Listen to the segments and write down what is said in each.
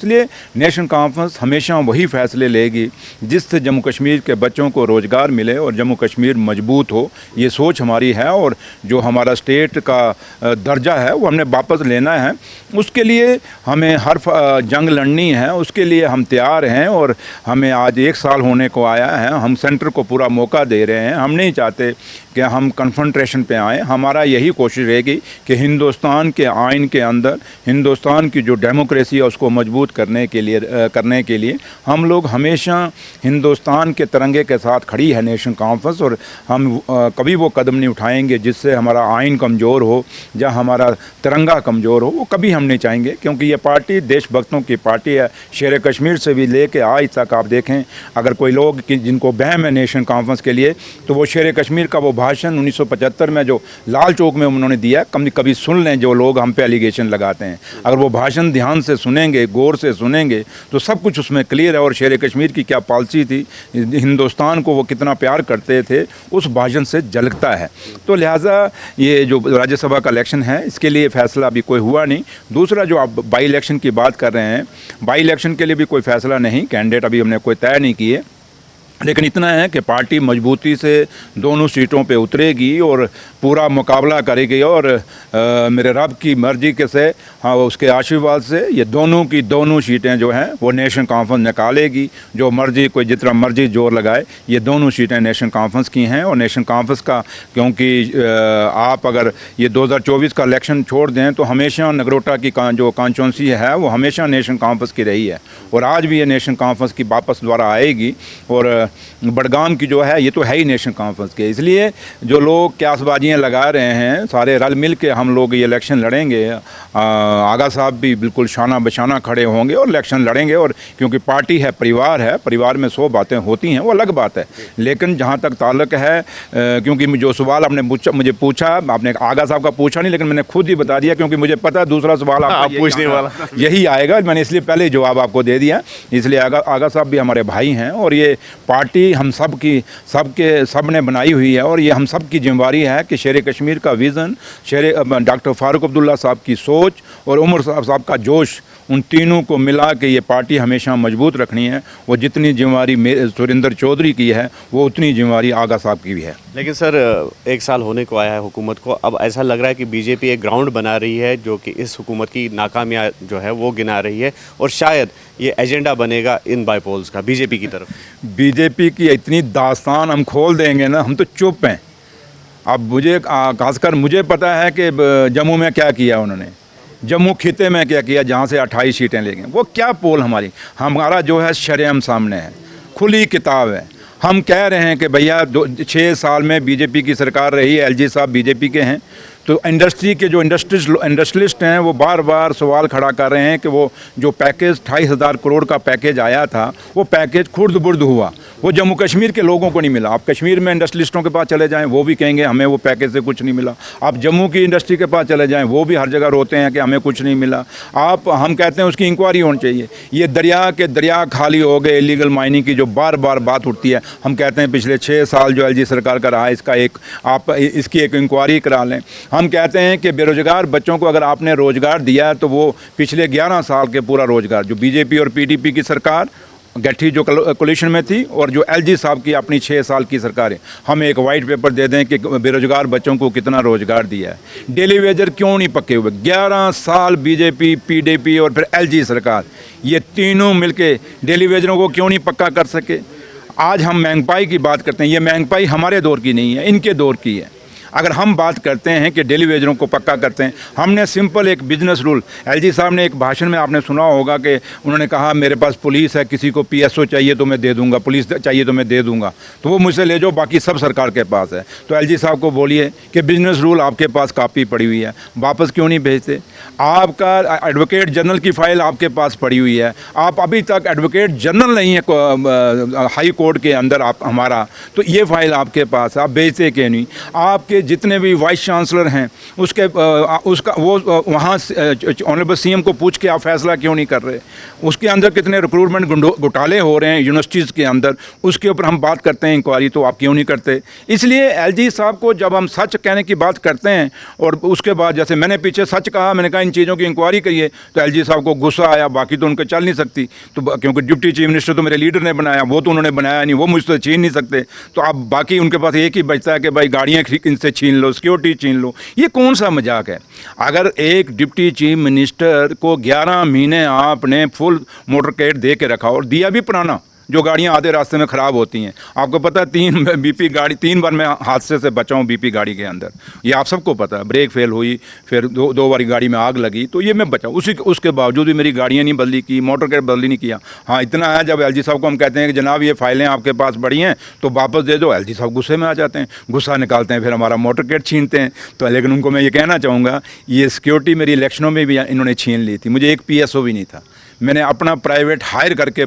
इसलिए national conference हमेशा वही फैसले लेगी जिससे जम्मू कश्मीर के बच्चों को रोज़गार मिले और जम्मू कश्मीर मजबूत हो। ये सोच हमारी है और जो हमारा स्टेट का दर्जा है वो हमने वापस लेना है। उसके लिए हमें हर जंग लड़नी है, उसके लिए हम तैयार हैं और हमें आज 1 साल होने को आया है। हम सेंटर को पूरा मौका दे रहे हैं। हम नहीं चाहते कि हम कन्फ्रंटेशन पे आएँ। हमारा यही कोशिश रहेगी कि हिंदुस्तान के आइन के अंदर हिंदुस्तान की जो डेमोक्रेसी है उसको मजबूत करने के लिए हम लोग हमेशा हिंदुस्तान के तिरंगे के साथ खड़ी है नेशनल कॉन्फ्रेंस। और हम कभी वो कदम नहीं उठाएंगे जिससे हमारा आइन कमज़ोर हो या हमारा तिरंगा कमज़ोर हो, वो कभी हम नहीं चाहेंगे, क्योंकि ये पार्टी देशभक्तों की पार्टी है। शेर कश्मीर से भी लेके आज तक आप देखें, अगर कोई लोग जिनको बहम है नेशनल कॉन्फ्रेंस के लिए, तो वो शेर कश्मीर का वो भाषण 1975 में जो लाल चौक में उन्होंने दिया, कभी सुन लें जो लोग हम पे एलिगेशन लगाते हैं। अगर वो भाषण ध्यान से सुनेंगे, गौर से सुनेंगे, तो सब कुछ उसमें क्लियर है। और शेर कश्मीर की क्या पॉलिसी थी, हिंदुस्तान को वो कितना प्यार करते थे, उस भाषण से झलकता है। तो लिहाजा ये जो राज्यसभा का इलेक्शन है इसके लिए फ़ैसला अभी कोई हुआ नहीं। दूसरा जो आप बाई इलेक्शन की बात कर रहे हैं, बाई इलेक्शन के लिए भी कोई फ़ैसला नहीं, कैंडिडेट अभी हमने कोई तय नहीं किए। लेकिन इतना है कि पार्टी मजबूती से दोनों सीटों पे उतरेगी और पूरा मुकाबला करेगी और मेरे रब की मर्जी के से, हाँ, उसके आशीर्वाद से ये दोनों सीटें जो हैं वो नेशनल कॉन्फ्रेंस निकालेगी। जो मर्जी कोई जितना मर्जी जोर लगाए, ये दोनों सीटें नेशनल कॉन्फ्रेंस की हैं। और नेशनल कॉन्फ्रेंस का, क्योंकि आप अगर ये 2024 का इलेक्शन छोड़ दें तो हमेशा नगरोटा की जो कॉन्स्टिट्यूंसी है वो हमेशा नेशनल कॉन्फ्रेंस की रही है और आज भी ये नेशनल कॉन्फ्रेंस की वापस दोबारा आएगी। और बडगाम की जो है ये तो है ही नेशनल कॉन्फ्रेंस के। इसलिए जो लोग क्यासबाजियाँ लगा रहे हैं, सारे रल मिल के हम लोग ये इलेक्शन लड़ेंगे। आगा साहब भी बिल्कुल शाना बशाना खड़े होंगे और इलेक्शन लड़ेंगे। और क्योंकि पार्टी है, परिवार में 100 बातें होती हैं, वो अलग बात है। लेकिन जहाँ तक ताल्लुक है, क्योंकि जो सवाल आपने मुझे पूछा, आपने आगा साहब का पूछा नहीं, लेकिन मैंने खुद ही बता दिया, क्योंकि मुझे पता है दूसरा सवाल आप पूछने वाला यही आएगा। मैंने इसलिए पहले जवाब आपको दे दिया। इसलिए आगा साहब भी हमारे भाई हैं और ये पार्टी हम सब ने बनाई हुई है। और ये हम सब की जिम्मेवारी है कि शेर कश्मीर का विज़न, डॉक्टर फारूक अब्दुल्ला साहब की सोच और उमर साहब का जोश, उन तीनों को मिला के ये पार्टी हमेशा मजबूत रखनी है। वो जितनी जिम्मेवारी सुरेंद्र चौधरी की है वो उतनी जिम्मेवारी आगा साहब की भी है। लेकिन सर 1 साल होने को आया है हुकूमत को, अब ऐसा लग रहा है कि बीजेपी एक ग्राउंड बना रही है जो कि इस हुकूमत की नाकामियाँ जो है वो गिना रही है और शायद ये एजेंडा बनेगा इन बाईपोल्स का बीजेपी की तरफ। बीजेपी की इतनी दास्तान हम खोल देंगे ना, हम तो चुप हैं। अब मुझे खासकर मुझे पता है कि जम्मू में क्या किया उन्होंने, जम्मू खिते में क्या किया, जहाँ से 28 सीटें ले गए। वो क्या पोल हमारा जो है शरेआम सामने है, खुली किताब है। हम कह रहे हैं कि भैया 6 साल में बीजेपी की सरकार रही, एलजी साहब बीजेपी के हैं, तो इंडस्ट्री के जो इंडस्ट्रियलिस्ट हैं वो बार बार सवाल खड़ा कर रहे हैं कि वो जो पैकेज 28,000 करोड़ का पैकेज आया था, वो पैकेज खुर्द बुर्द हुआ, वो जम्मू कश्मीर के लोगों को नहीं मिला। आप कश्मीर में इंडस्ट्रियलिस्टों के पास चले जाएं, वो भी कहेंगे हमें वो पैकेज से कुछ नहीं मिला। आप जम्मू की इंडस्ट्री के पास चले जाएं, वो भी हर जगह रोते हैं कि हमें कुछ नहीं मिला। हम कहते हैं उसकी इंक्वायरी होनी चाहिए। ये दरिया खाली हो गए, इलीगल माइनिंग की जो बार बार बात उठती है, हम कहते हैं पिछले 6 साल जो एलजी सरकार का रहा है, इसकी एक इंक्वायरी करा लें। हम कहते हैं कि बेरोजगार बच्चों को अगर आपने रोज़गार दिया तो वो पिछले 11 साल के पूरा रोज़गार जो बीजेपी और पीडीपी की सरकार गठरी जो कोलिशन में थी और जो एलजी साहब की अपनी 6 साल की सरकार है, हम एक वाइट पेपर दे दें कि बेरोजगार बच्चों को कितना रोज़गार दिया है। डेली वेजर क्यों नहीं पक्के हुए? 11 साल बीजेपी, पीडीपी और फिर एलजी सरकार, ये तीनों मिलके डेली वेजरों को क्यों नहीं पक्का कर सके? आज हम महंगाई की बात करते हैं, ये महंगाई हमारे दौर की नहीं है, इनके दौर की है। अगर हम बात करते हैं कि डेली वेजरों को पक्का करते हैं, हमने सिंपल एक बिजनेस रूल, एलजी साहब ने एक भाषण में आपने सुना होगा कि उन्होंने कहा मेरे पास पुलिस है, किसी को पीएसओ चाहिए तो मैं दे दूंगा, पुलिस चाहिए तो मैं दे दूंगा, तो वो मुझसे ले जाओ, बाकी सब सरकार के पास है। तो एलजी साहब को बोलिए कि बिजनेस रूल आपके पास कापी पड़ी हुई है, वापस क्यों नहीं भेजते? आपका एडवोकेट जनरल की फ़ाइल आपके पास पड़ी हुई है, आप अभी तक एडवोकेट जनरल नहीं है हाई कोर्ट के अंदर आप हमारा, तो ये फ़ाइल आपके पास, आप भेजते क्यों नहीं? आपके के जितने भी वाइस चांसलर हैं उसका वो वहाँ ऑनरेबल सीएम को पूछ के आप फैसला क्यों नहीं कर रहे? उसके अंदर कितने रिक्रूटमेंट घोटाले हो रहे हैं यूनिवर्सिटीज़ के अंदर, उसके ऊपर हम बात करते हैं इंक्वायरी, तो आप क्यों नहीं करते? इसलिए एलजी साहब को जब हम सच कहने की बात करते हैं और उसके बाद जैसे मैंने पीछे सच कहा, मैंने कहा इन चीज़ों की इंक्वायरी करिए, तो एलजी साहब को गुस्सा आया, बाकी तो उनके चल नहीं सकती, तो क्योंकि डिप्टी चीफ मिनिस्टर तो मेरे लीडर ने बनाया, वो तो उन्होंने बनाया नहीं, वो मुझसे छीन नहीं सकते, तो अब बाकी उनके पास एक ही बचता है कि भाई गाड़ियाँ इनसे छीन लो, सिक्योरिटी छीन लो। ये कौन सा मजाक है? अगर एक डिप्टी चीफ मिनिस्टर को 11 महीने आपने फुल मोटर कैट दे के रखा और दिया भी पुराना, जो गाड़ियाँ आधे रास्ते में ख़राब होती हैं, आपको पता है 3 बार मैं हादसे से बचा हूँ बीपी गाड़ी के अंदर, ये आप सबको पता है। ब्रेक फेल हुई, फिर दो बारी गाड़ी में आग लगी, तो ये मैं बचा। उसके बावजूद भी मेरी गाड़ियाँ नहीं बदली की, मोटर कैट बदली नहीं किया। हाँ, इतना है जब एलजी साहब को हम कहते हैं कि जनाब ये फाइलें आपके पास बड़ी हैं तो वापस दे दो, एलजी साहब गुस्से में आ जाते हैं, गुस्सा निकालते हैं, फिर हमारा मोटर कैट छीनते हैं। तो लेकिन उनको मैं ये कहना चाहूँगा, ये सिक्योरिटी मेरी इलेक्शनों में भी इन्होंने छीन ली थी, मुझे एक PSO भी नहीं था, मैंने अपना प्राइवेट हायर करके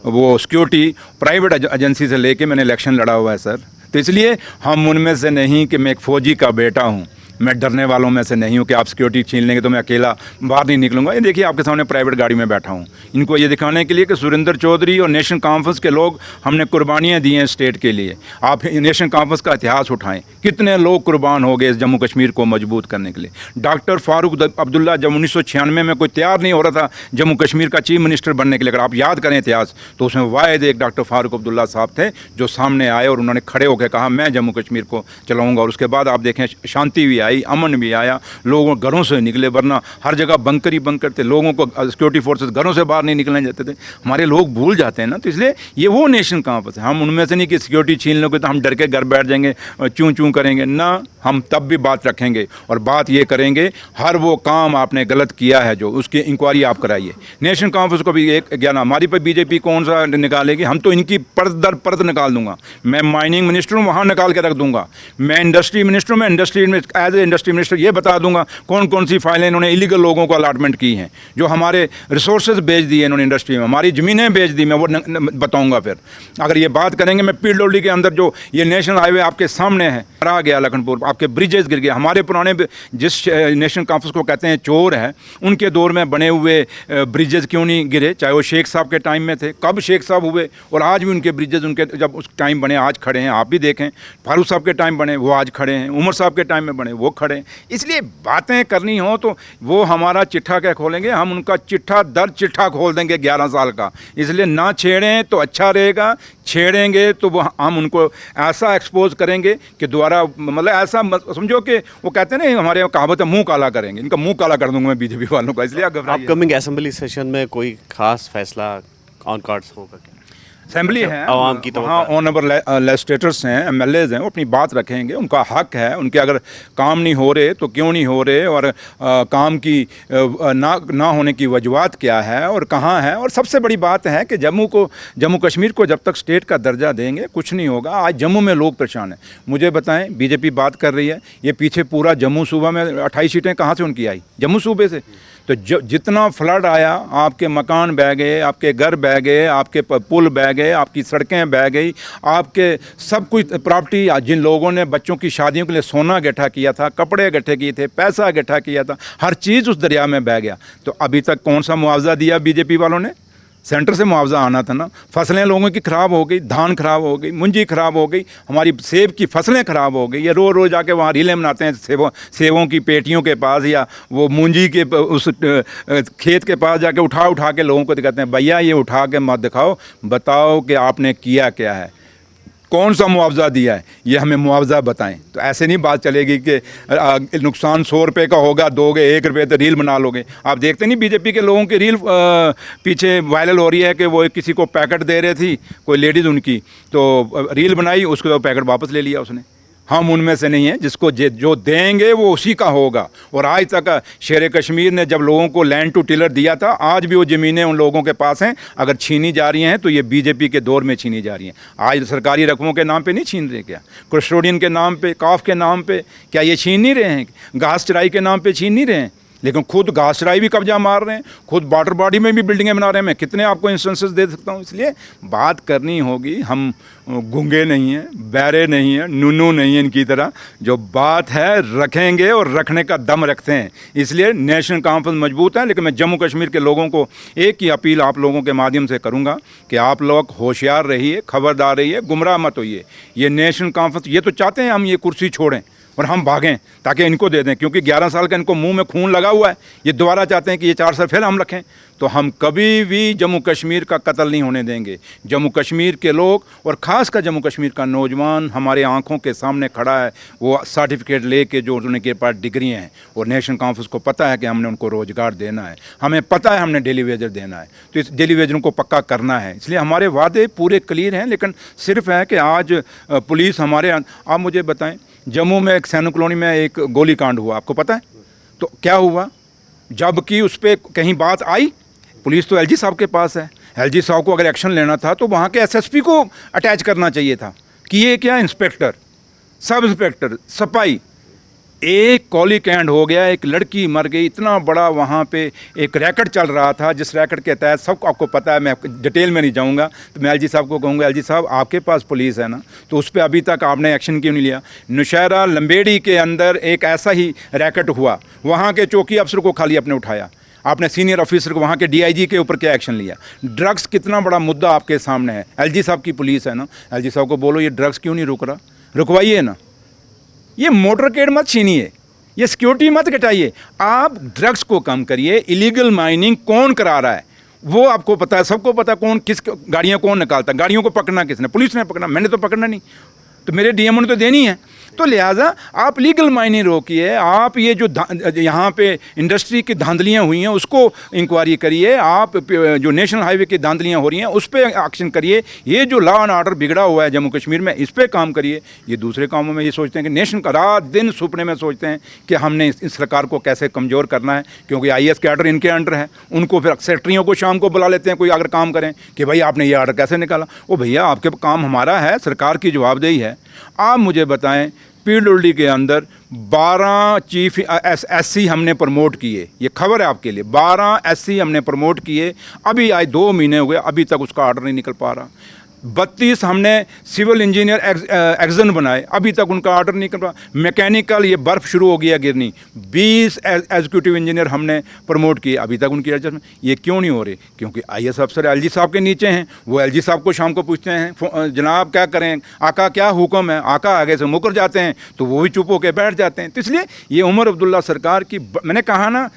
वो सिक्योरिटी प्राइवेट एजेंसी से लेके मैंने इलेक्शन लड़ा हुआ है सर। तो इसलिए हम उनमें से नहीं कि मैं एक फ़ौजी का बेटा हूँ, मैं डरने वालों में से नहीं हूँ कि आप सिक्योरिटी छीन लेंगे तो मैं अकेला बाहर नहीं निकलूंगा। ये देखिए आपके सामने प्राइवेट गाड़ी में बैठा हूँ, इनको ये दिखाने के लिए कि सुरेंद्र चौधरी और नेशनल कॉन्फ्रेंस के लोग हमने कुर्बानियाँ दी हैं स्टेट के लिए। आप नेशनल कॉन्फ्रेंस का इतिहास उठाएं, कितने लोग कुर्बान हो गए जम्मू कश्मीर को मजबूत करने के लिए। डॉक्टर फारूक अब्दुल्ला जब 1996 में कोई तैयार नहीं हो रहा था जम्मू कश्मीर का चीफ मिनिस्टर बनने के लिए, अगर आप याद करें इतिहास, तो उसमें वाहिद एक डॉक्टर फारूक अब्दुल्ला साहब थे जो सामने आए और उन्होंने खड़े होकर कहा मैं जम्मू कश्मीर को चलाऊँगा। और उसके बाद आप देखें शांति भी आई, अमन भी आया, लोगों घरों से निकले, वरना हर जगह बंकर ही बंकर थे, लोगों को सिक्योरिटी फोर्सेस घरों से बाहर नहीं निकलने देते थे। हमारे लोग भूल जाते हैं ना, तो इसलिए ये वो नेशनल कॉन्फ्रेंस है। हम उनमें से नहीं कि सिक्योरिटी छीन लोगे तो हम डर के घर बैठ जाएंगे और चूं चूं करेंगे ना, हम तब भी बात रखेंगे और बात ये करेंगे हर वो काम आपने गलत किया है जो उसकी इंक्वायरी आप कराइए। नेशनल कॉन्फ्रेंस को भी एक ज्ञान, हमारी पर बीजेपी कौन सा निकालेगी? हम तो इनकी परत दर परत निकाल दूंगा। मैं माइनिंग मिनिस्टर हूँ, वहाँ निकाल के रख दूंगा। मैं इंडस्ट्री मिनिस्टर हूँ, मैं इंडस्ट्री में एज ए इंडस्ट्री मिनिस्टर ये बता दूंगा कौन कौन सी फाइलें इन्होंने इलीगल लोगों को अलाटमेंट की हैं, जो हमारे रिसोर्सेज बेच दिए इन्होंने इंडस्ट्री में, हमारी ज़मीनें बेच दी, मैं वो बताऊंगा। फिर अगर ये बात करेंगे, मैं पीडब्ल्यूडी के अंदर जो ये नेशनल हाईवे आपके सामने है, आ गया लखनपुर, आपके ब्रिजेस गिर गए। हमारे पुराने जिस नेशनल कॉन्फ्रेंस को कहते हैं चोर है, उनके दौर में बने हुए ब्रिजेस क्यों नहीं गिरे? चाहे वो शेख साहब के टाइम में थे, कब शेख साहब हुए और आज भी उनके ब्रिजेस उनके जब उस टाइम बने आज खड़े हैं। आप भी देखें, फारूक साहब के टाइम बने वो आज खड़े हैं, उमर साहब के टाइम में बने वो खड़े हैं। इसलिए बातें करनी हो तो वो हमारा चिट्ठा क्या खोलेंगे, हम उनका चिट्ठा दर चिट्ठा खोल देंगे 11 साल का। इसलिए ना छेड़ें तो अच्छा रहेगा, छेड़ेंगे तो वो हम उनको ऐसा एक्सपोज करेंगे कि दोबारा मतलब ऐसा समझो कि वो कहते हैं ना हमारे यहाँ कहावत है, मुंह काला करेंगे, इनका मुंह काला कर दूंगा मैं बीजेपी वालों का। इसलिए अपकमिंग असेंबली सेशन में कोई खास फैसला ऑन कार्ड्स होगा? असेंबली है, आवाम की तो हाँ, ऑनरेबल लेजिस्लेटर्स हैं, MLAs हैं, वो अपनी बात रखेंगे, उनका हक है। उनके अगर काम नहीं हो रहे तो क्यों नहीं हो रहे, और काम की ना होने की वजूहत क्या है और कहाँ है। और सबसे बड़ी बात है कि जम्मू कश्मीर को जब तक स्टेट का दर्जा देंगे कुछ नहीं होगा। आज जम्मू में लोग परेशान हैं। मुझे बताएं, बीजेपी बात कर रही है, ये पीछे पूरा जम्मू सूबा में 28 सीटें कहाँ से उनकी आई? जम्मू सूबे से। तो जितना फ्लड आया, आपके मकान बह गए, आपके घर बह गए, आपके पुल बह गए, आपकी सड़कें बह गई, आपके सब कुछ प्रॉपर्टी, जिन लोगों ने बच्चों की शादियों के लिए सोना इकट्ठा किया था, कपड़े इकट्ठे किए थे, पैसा इकट्ठा किया था, हर चीज़ उस दरिया में बह गया। तो अभी तक कौन सा मुआवजा दिया बीजेपी वालों ने? सेंटर से मुआवजा आना था ना। फसलें लोगों की ख़राब हो गई, धान खराब हो गई, मुंजी खराब हो गई, हमारी सेब की फसलें ख़राब हो गई। ये रोज़ रोज़ जाके वहाँ रीलें बनाते हैं सेबों की पेटियों के पास, या वो मुंजी के उस खेत के पास जाके उठा के लोगों को दिखाते हैं, भैया ये उठा के मत दिखाओ, बताओ कि आपने किया क्या है, कौन सा मुआवजा दिया है, ये हमें मुआवजा बताएं। तो ऐसे नहीं बात चलेगी कि नुकसान 100 रुपये का होगा, दोगे 1 रुपये तो रील बना लोगे। आप देखते नहीं बीजेपी के लोगों की रील पीछे वायरल हो रही है कि वो किसी को पैकेट दे रहे थी, कोई लेडीज़ उनकी, तो रील बनाई, उसके बाद पैकेट वापस ले लिया उसने। हम उनमें से नहीं हैं, जिसको जो देंगे वो उसी का होगा। और आज तक शेर कश्मीर ने जब लोगों को लैंड टू टिलर दिया था, आज भी वो ज़मीनें उन लोगों के पास हैं। अगर छीनी जा रही हैं तो ये बीजेपी के दौर में छीनी जा रही हैं। आज सरकारी रकमों के नाम पे नहीं छीन रहे क्या? कस्टोडियन के नाम पे, काफ के नाम पे क्या ये छीन नहीं रहे हैं? घास चराई के नाम पे छीन नहीं रहे हैं? लेकिन खुद घासराई भी कब्जा मार रहे हैं, खुद वाटर बॉडी में भी बिल्डिंगें बना रहे हैं। मैं कितने आपको इंस्टेंसेस दे सकता हूँ। इसलिए बात करनी होगी, हम गूंगे नहीं हैं, बहरे नहीं हैं, नूनू नहीं हैं इनकी तरह। जो बात है रखेंगे और रखने का दम रखते हैं। इसलिए नेशनल कॉन्फ्रेंस मजबूत है। लेकिन मैं जम्मू कश्मीर के लोगों को एक ही अपील आप लोगों के माध्यम से करूँगा कि आप लोग होशियार रहिए, खबरदार रहिए, गुमराह मत होइए। ये नेशनल कॉन्फ्रेंस ये तो चाहते हैं हम ये कुर्सी छोड़ें और हम भागें ताकि इनको दे दें, क्योंकि 11 साल का इनको मुंह में खून लगा हुआ है। ये दोबारा चाहते हैं कि ये 4 साल फिर हम रखें। तो हम कभी भी जम्मू कश्मीर का कत्ल नहीं होने देंगे। जम्मू कश्मीर के लोग और ख़ासकर जम्मू कश्मीर का नौजवान हमारे आंखों के सामने खड़ा है। वो सर्टिफिकेट लेके जो उनके पास डिग्रियाँ हैं, और नेशनल कॉन्फ्रेंस को पता है कि हमने उनको रोज़गार देना है, हमें पता है हमने डेली वेजर देना है, तो इस डेली वेजर को पक्का करना है। इसलिए हमारे वादे पूरे क्लियर हैं। लेकिन सिर्फ है कि आज पुलिस हमारे, आप मुझे बताएं, जम्मू में एक सैनिक कॉलोनी में एक गोली कांड हुआ, आपको पता है? तो क्या हुआ? जबकि उस पर कहीं बात आई, पुलिस तो एलजी साहब के पास है। एलजी साहब को अगर एक्शन लेना था तो वहाँ के एसएसपी को अटैच करना चाहिए था। कि ये क्या, इंस्पेक्टर, सब इंस्पेक्टर, सिपाही, एक कॉली कैंड हो गया, एक लड़की मर गई। इतना बड़ा वहाँ पे एक रैकेट चल रहा था, जिस रैकेट के तहत सबको आपको पता है, मैं डिटेल में नहीं जाऊँगा। तो मैं एलजी साहब को कहूँगा, एलजी साहब आपके पास पुलिस है ना, तो उस पर अभी तक आपने एक्शन क्यों नहीं लिया? नौशहरा लंबेड़ी के अंदर एक ऐसा ही रैकेट हुआ, वहाँ के चौकी अफसर को खाली आपने उठाया, आपने सीनियर ऑफिसर को, वहाँ के डीआईजी के ऊपर क्या एक्शन लिया? ड्रग्स कितना बड़ा मुद्दा आपके सामने है। एलजी साहब की पुलिस है ना, एलजी साहब को बोलो ये ड्रग्स क्यों नहीं रुक रहा, रुकवाइए ना। ये मोटरकेड मत छीनिए, ये सिक्योरिटी मत घटाइए, आप ड्रग्स को कम करिए। इलीगल माइनिंग कौन करा रहा है वो आपको पता है, सबको पता है कौन, किस गाड़ियाँ कौन निकालता है। गाड़ियों को पकड़ना किसने? पुलिस ने पकड़ना, मैंने तो पकड़ना नहीं, तो मेरे डीएमओ ने तो देनी है। तो लिहाजा आप लीगल माइनिंग रोकिए, आप ये जो यहाँ पे इंडस्ट्री की धांधलियाँ हुई हैं उसको इंक्वायरी करिए, आप जो नेशनल हाईवे की धांधलियाँ हो रही हैं उस पर एक्शन करिए। ये जो लॉ एंड ऑर्डर बिगड़ा हुआ है जम्मू कश्मीर में, इस पर काम करिए। ये दूसरे कामों में ये सोचते हैं कि नेशन का, रात दिन सुपने में सोचते हैं कि हमने इस सरकार को कैसे कमज़ोर करना है, क्योंकि IAS कैडर इनके अंडर है। उनको फिर सेक्रेटरियों को शाम को बुला लेते हैं, कोई अगर काम करें कि भाई आपने ये ऑर्डर कैसे निकाला। ओ भैया, आपके काम हमारा है, सरकार की जवाबदेही है। आप मुझे बताएं, PWD के अंदर 12 चीफ SC हमने प्रमोट किए, ये खबर है आपके लिए। 12 SC हमने प्रमोट किए, अभी आए 2 महीने हो गए, अभी तक उसका ऑर्डर नहीं निकल पा रहा। 32 हमने सिविल इंजीनियर एक्जन बनाए, अभी तक उनका ऑर्डर नहीं कर पा। मैकेनिकल, ये बर्फ़ शुरू हो गया गिरनी, 20 एग्जीक्यूटिव इंजीनियर हमने प्रमोट किए, अभी तक उनकी एडजस्टमेंट। ये क्यों नहीं हो रही? क्योंकि IAS अफसर एलजी साहब के नीचे हैं। वो एलजी साहब को शाम को पूछते हैं, जनाब क्या करें, आका क्या हुक्म है? आका आगे से मुकर जाते हैं, तो वो भी चुप होकर बैठ जाते हैं। तो इसलिए ये उमर अब्दुल्ला सरकार की, मैंने कहा ना,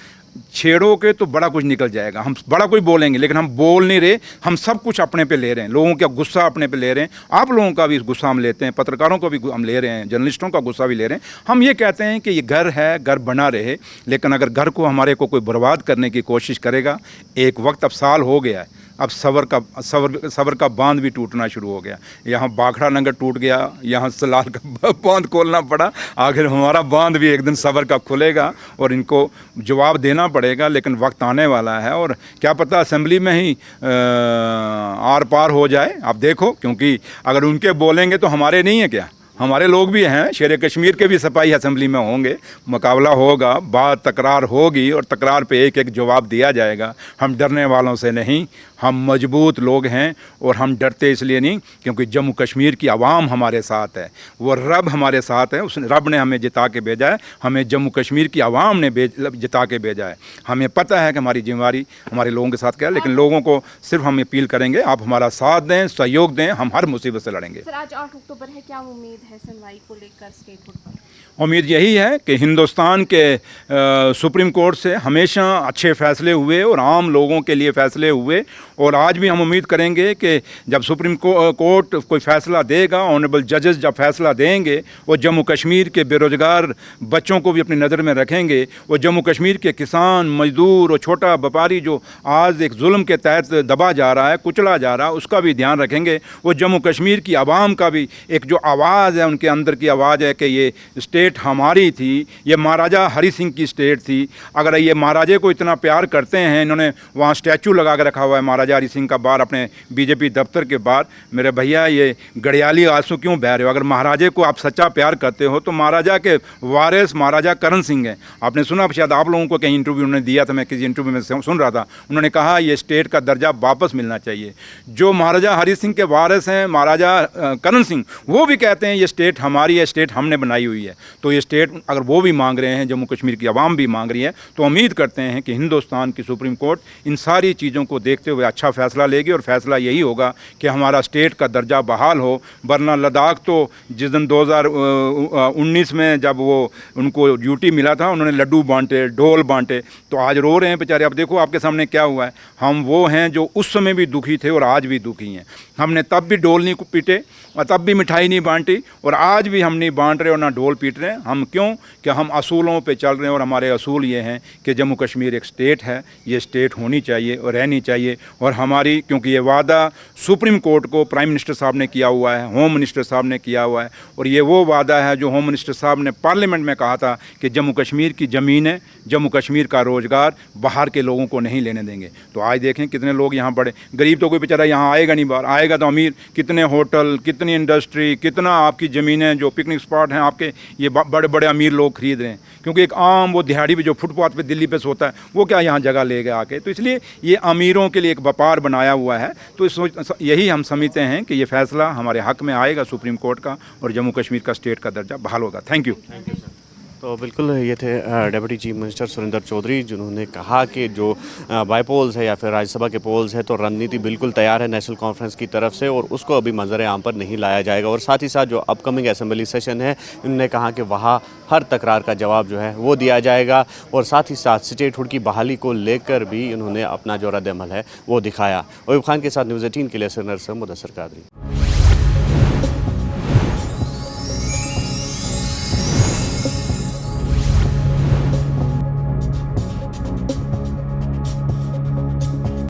छेड़ोगे तो बड़ा कुछ निकल जाएगा। हम बड़ा कुछ बोलेंगे, लेकिन हम बोल नहीं रहे, हम सब कुछ अपने पे ले रहे हैं। लोगों का गुस्सा अपने पे ले रहे हैं, आप लोगों का भी गुस्सा हम लेते हैं, पत्रकारों को भी हम ले रहे हैं, जर्नलिस्टों का गुस्सा भी ले रहे हैं। हम ये कहते हैं कि ये घर है, घर बना रहे, लेकिन अगर घर को हमारे को कोई बर्बाद करने की कोशिश करेगा, एक वक्त, अब साल हो गया है, अब सबर का बांध भी टूटना शुरू हो गया। यहाँ बाखड़ा नगर टूट गया, यहाँ सलाल का बांध खोलना पड़ा, आखिर हमारा बांध भी एक दिन सबर का खुलेगा और इनको जवाब देना पड़ेगा। लेकिन वक्त आने वाला है, और क्या पता असेंबली में ही आर पार हो जाए। आप देखो, क्योंकि अगर उनके बोलेंगे तो हमारे नहीं है क्या? हमारे लोग भी हैं, शेर कश्मीर के भी सिपाही असेंबली में होंगे, मुकाबला होगा, बात तकरार होगी और तकरार पे एक एक जवाब दिया जाएगा। हम डरने वालों से नहीं, हम मजबूत लोग हैं, और हम डरते इसलिए नहीं क्योंकि जम्मू कश्मीर की आवाम हमारे साथ है, वो रब हमारे साथ है। उस रब ने हमें जिता के भेजा है, हमें जम्मू कश्मीर की आवाम ने जिता के भेजा है। हमें पता है कि हमारी जिम्मेदारी हमारे लोगों के साथ क्या है, लेकिन लोगों को सिर्फ हम अपील करेंगे, आप हमारा साथ दें, सहयोग दें, हम हर मुसीबत से लड़ेंगे। सर, आज 8 अक्टूबर है, क्या उम्मीद है सुनवाई को लेकर स्टेटहुड पर? उम्मीद यही है कि हिंदुस्तान के सुप्रीम कोर्ट से हमेशा अच्छे फ़ैसले हुए और आम लोगों के लिए फ़ैसले हुए, और आज भी हम उम्मीद करेंगे कि जब सुप्रीम कोर्ट कोई फ़ैसला देगा, ऑनरेबल जजेस जब फ़ैसला देंगे, वो जम्मू कश्मीर के बेरोज़गार बच्चों को भी अपनी नज़र में रखेंगे, वो जम्मू कश्मीर के किसान, मजदूर और छोटा व्यापारी जो आज एक जुल्म के तहत दबा जा रहा है, कुचला जा रहा है, उसका भी ध्यान रखेंगे। वो जम्मू कश्मीर की आवाम का भी एक जो आवाज़ है, उनके अंदर की आवाज़ है कि ये स्टेट स्टेट हमारी थी, ये महाराजा हरि सिंह की स्टेट थी। अगर ये महाराजे को इतना प्यार करते हैं, इन्होंने वहाँ स्टैचू लगा के रखा हुआ है महाराजा हरि सिंह का बाहर, अपने बीजेपी दफ्तर के बाहर। मेरे भैया ये गड़ियाली आंसू क्यों बह रहे हो? अगर महाराजे को आप सच्चा प्यार करते हो तो महाराजा के वारिस महाराजा करण सिंह हैं। आपने सुना, शायद आप लोगों को कहीं इंटरव्यू उन्होंने दिया था, मैं किसी इंटरव्यू में सुन रहा था, उन्होंने कहा ये स्टेट का दर्जा वापस मिलना चाहिए। जो महाराजा हरि सिंह के वारिस हैं महाराजा करण सिंह, वो भी कहते हैं ये स्टेट हमारी है, स्टेट हमने बनाई हुई है। तो ये स्टेट अगर वो भी मांग रहे हैं, जम्मू कश्मीर की आवाम भी मांग रही है, तो उम्मीद करते हैं कि हिंदुस्तान की सुप्रीम कोर्ट इन सारी चीज़ों को देखते हुए अच्छा फैसला लेगी और फैसला यही होगा कि हमारा स्टेट का दर्जा बहाल हो। वरना लद्दाख तो जिस दिन 2019 में जब वो उनको ड्यूटी मिला था, उन्होंने लड्डू बांटे, ढोल बांटे, तो आज रो रहे हैं बेचारे। अब देखो आपके सामने क्या हुआ है। हम वो हैं जो उस समय भी दुखी थे और आज भी दुखी हैं। हमने तब भी ढोल नहीं पीटे और तब भी मिठाई नहीं बांटी और आज भी हम नहीं बांट रहे और ना ढोल पीट रहे हैं। हम क्यों? कि हम असूलों पे चल रहे हैं और हमारे असूल ये हैं कि जम्मू कश्मीर एक स्टेट है, ये स्टेट होनी चाहिए और रहनी चाहिए। और हमारी, क्योंकि ये वादा सुप्रीम कोर्ट को प्राइम मिनिस्टर साहब ने किया हुआ है, होम मिनिस्टर साहब ने किया हुआ है, और ये वो वादा है जो होम मिनिस्टर साहब ने पार्लियामेंट में कहा था कि जम्मू कश्मीर की ज़मीनें, जम्मू कश्मीर का रोज़गार बाहर के लोगों को नहीं लेने देंगे। तो आज देखें कितने लोग यहाँ बड़े, गरीब तो कोई बेचारा यहाँ आएगा नहीं, बाहर आएगा तो अमीर। कितने होटल, कितनी इंडस्ट्री, कितना आपकी ज़मीनें जो पिकनिक स्पॉट हैं आपके, ये बड़े बड़े अमीर लोग खरीद रहे हैं। क्योंकि एक आम वो दिहाड़ी भी जो फुटपाथ पे दिल्ली पे सोता है, वो क्या यहाँ जगह ले गया आके? तो इसलिए ये अमीरों के लिए एक व्यापार बनाया हुआ है। तो यही हम समझते हैं कि ये फैसला हमारे हक में आएगा सुप्रीम कोर्ट का और जम्मू कश्मीर का स्टेट का दर्जा बहाल होगा। Thank you. तो बिल्कुल ये थे deputy chief minister Surendra Chaudhary, जिन्होंने कहा कि जो बाईपोल्स है या फिर राज्यसभा के पोल्स है, तो रणनीति बिल्कुल तैयार है नेशनल कॉन्फ्रेंस की तरफ से और उसको अभी मंजर आम पर नहीं लाया जाएगा। और साथ ही साथ जो अपकमिंग असेंबली सेशन है, उन्होंने कहा कि वहाँ हर तकरार का जवाब जो है वो दिया जाएगा। और साथ ही साथ स्टेटहुड की बहाली को लेकर भी उन्होंने अपना जो रद्द अमल है वो दिखाया। अयूब खान के साथ न्यूज़ 18 के लिए श्रीनगर से मुदस्सर कादरी।